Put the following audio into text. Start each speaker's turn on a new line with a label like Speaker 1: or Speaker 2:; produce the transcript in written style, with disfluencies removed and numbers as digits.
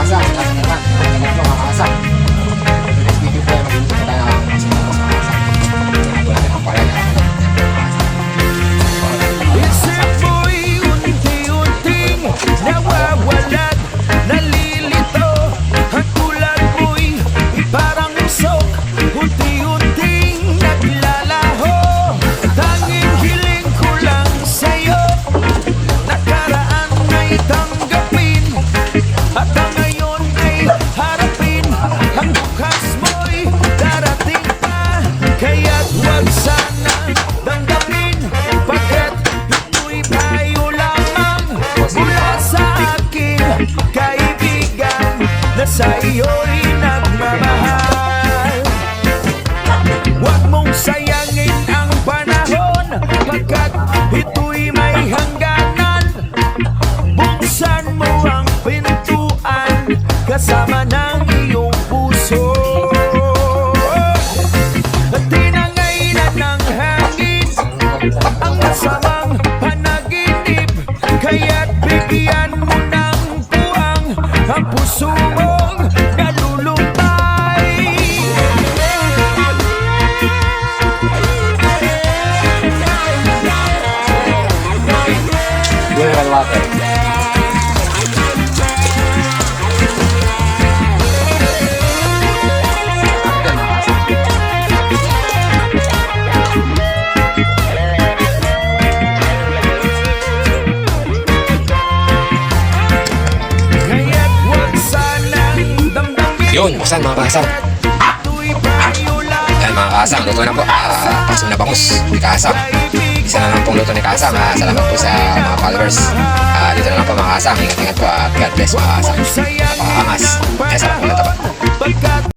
Speaker 1: makakasang. Lahat na naman. Ingat nyo makakasang. Next video po ay mag-iingat na tayo ng makakasang. Wala na ang pala na.
Speaker 2: Isip mo'y unti-unting nawawalat, nalilito. Ang tulad mo'y parang usok, unti-unting naglalaho. Tanging hiling ko lang sa'yo, nakaraan ay tanggapin, at ang ngayon ay harapin. Ang bukas mo'y darating pa, kaya't huwag sana damdamin, pagkat ito'y payo lamang mula sa aking kaibigan na sa iyo'y nagmamahal. Huwag mong sayangin ang panahon, pagkat ito'y may hangganan. Buksan mo ang pintuan kasama ng iyong puso. At tinangay na ng hangin ang masamang panaginip, kaya't bigyan mo ng puwang ang puso mong nalulumbay.
Speaker 1: Mineral water.
Speaker 2: Kaya't huwag sanang damdamin,
Speaker 3: Yun, buksan mga kasang.
Speaker 2: ito'y payo lamang.
Speaker 3: Yan mga kasang, luto na po. Pasong na bangus ni kasang. Isa na lang pong luto ni kasang. Salamat po sa mga followers. Dito na lang po mga kasang. Ingat-ingat po at God bless mga kasang. Napakaangas. Kaya sarap po na taba.
Speaker 2: Pagkat